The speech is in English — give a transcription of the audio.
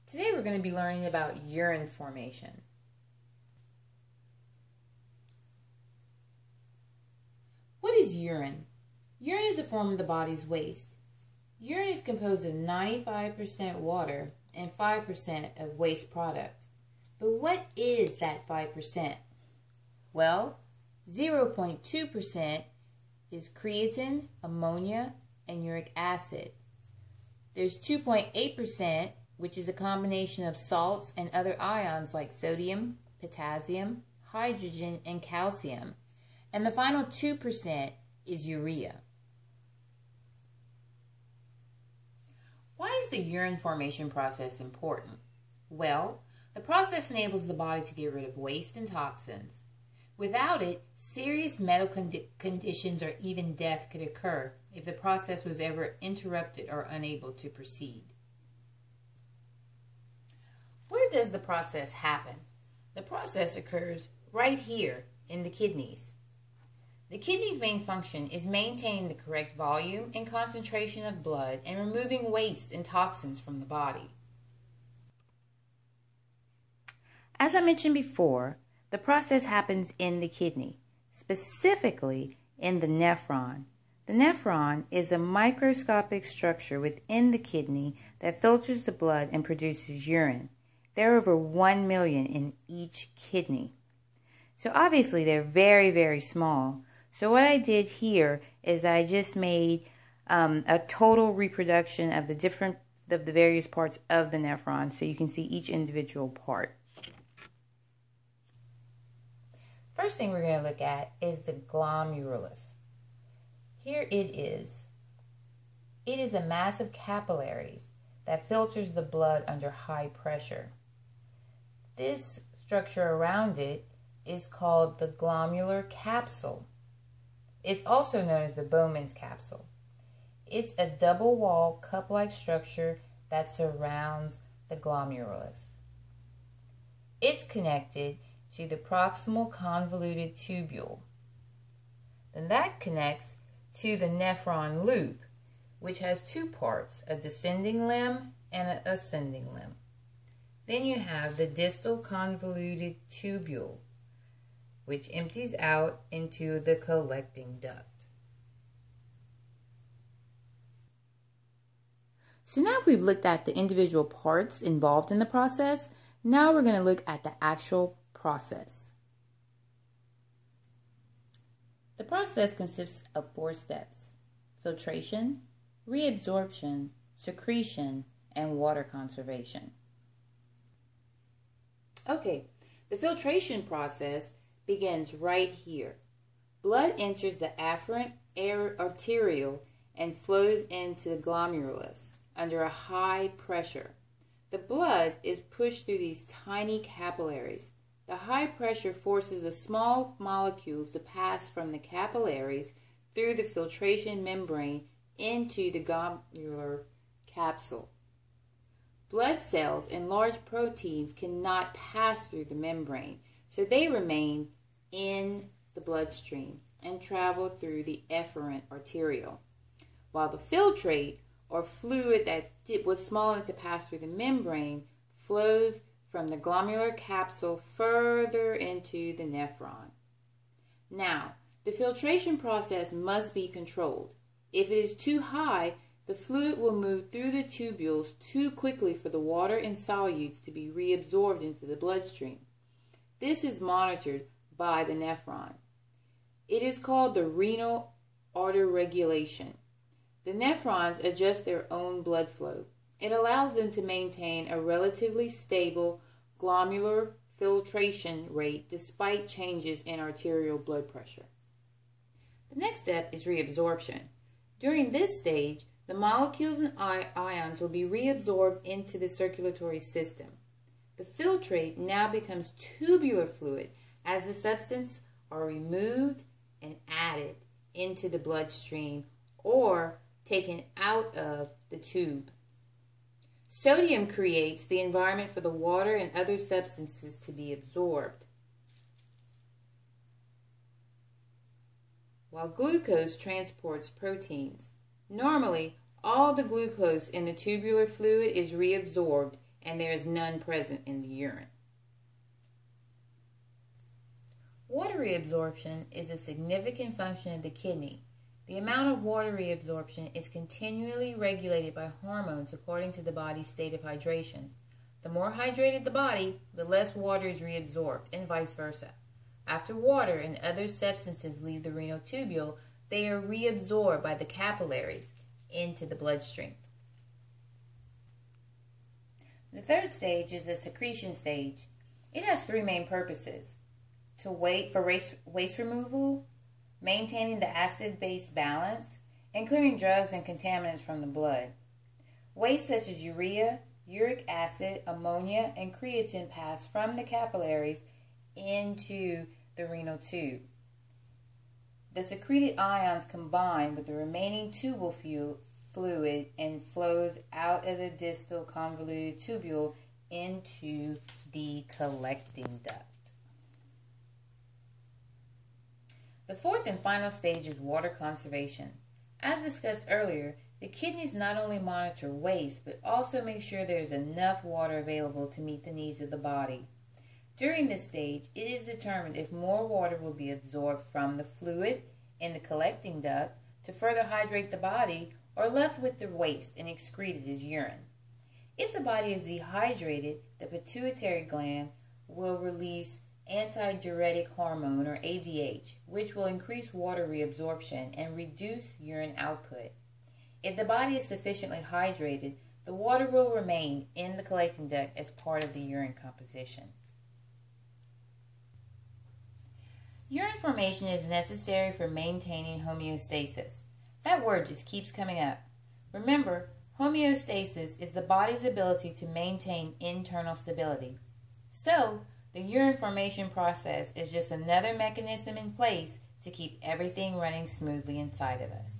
Today we're going to be learning about urine formation. What is urine? Urine is a form of the body's waste. Urine is composed of 95% water and 5% of waste product. But what is that 5%? Well, 0.2% is creatine, ammonia, and uric acid. There's 2.8%, which is a combination of salts and other ions like sodium, potassium, hydrogen, and calcium. And the final 2% is urea. Why is the urine formation process important? Well, the process enables the body to get rid of waste and toxins. Without it, serious medical conditions or even death could occur if the process was ever interrupted or unable to proceed. Where does the process happen? The process occurs right here in the kidneys. The kidney's main function is maintaining the correct volume and concentration of blood and removing waste and toxins from the body. As I mentioned before, the process happens in the kidney, specifically in the nephron. The nephron is a microscopic structure within the kidney that filters the blood and produces urine. There are over 1 million in each kidney. So obviously they're very, very small. So what I did here is I just made a total reproduction of the various parts of the nephron so you can see each individual part. First thing we're going to look at is the glomerulus. Here it is. It is a mass of capillaries that filters the blood under high pressure. This structure around it is called the glomerular capsule. It's also known as the Bowman's capsule. It's a double-wall cup-like structure that surrounds the glomerulus. It's connected to the proximal convoluted tubule. Then that connects to the nephron loop, which has two parts, a descending limb and an ascending limb. Then you have the distal convoluted tubule, which empties out into the collecting duct. So now we've looked at the individual parts involved in the process, now we're going to look at the actual process. The process consists of 4 steps: filtration, reabsorption, secretion, and water conservation. Okay, the filtration process begins right here. Blood enters the afferent arteriole and flows into the glomerulus under a high pressure. The blood is pushed through these tiny capillaries. The high pressure forces the small molecules to pass from the capillaries through the filtration membrane into the glomerular capsule. Blood cells and large proteins cannot pass through the membrane, so they remain in the bloodstream and travel through the efferent arteriole, while the filtrate, or fluid that was small enough to pass through the membrane, flows from the glomerular capsule further into the nephron. Now, the filtration process must be controlled. If it is too high, the fluid will move through the tubules too quickly for the water and solutes to be reabsorbed into the bloodstream. This is monitored by the nephron. It is called the renal autoregulation. The nephrons adjust their own blood flow. It allows them to maintain a relatively stable glomerular filtration rate despite changes in arterial blood pressure. The next step is reabsorption. During this stage, the molecules and ions will be reabsorbed into the circulatory system. The filtrate now becomes tubular fluid as the substances are removed and added into the bloodstream or taken out of the tube. Sodium creates the environment for the water and other substances to be absorbed, while glucose transports proteins. Normally, all the glucose in the tubular fluid is reabsorbed and there is none present in the urine. Water reabsorption is a significant function of the kidney. The amount of water reabsorption is continually regulated by hormones according to the body's state of hydration. The more hydrated the body, the less water is reabsorbed, and vice versa. After water and other substances leave the renal tubule, they are reabsorbed by the capillaries into the bloodstream. The third stage is the secretion stage. It has three main purposes: to wait for waste removal, maintaining the acid-base balance, and clearing drugs and contaminants from the blood. Waste such as urea, uric acid, ammonia, and creatine pass from the capillaries into the renal tube. The secreted ions combine with the remaining tubal fluid and flows out of the distal convoluted tubule into the collecting duct. The fourth and final stage is water conservation. As discussed earlier, the kidneys not only monitor waste, but also make sure there is enough water available to meet the needs of the body. During this stage, it is determined if more water will be absorbed from the fluid in the collecting duct to further hydrate the body, or left with the waste and excreted as urine. If the body is dehydrated, the pituitary gland will release antidiuretic hormone, or ADH, which will increase water reabsorption and reduce urine output. If the body is sufficiently hydrated, the water will remain in the collecting duct as part of the urine composition. Urine formation is necessary for maintaining homeostasis. That word just keeps coming up. Remember, homeostasis is the body's ability to maintain internal stability. So, the urine formation process is just another mechanism in place to keep everything running smoothly inside of us.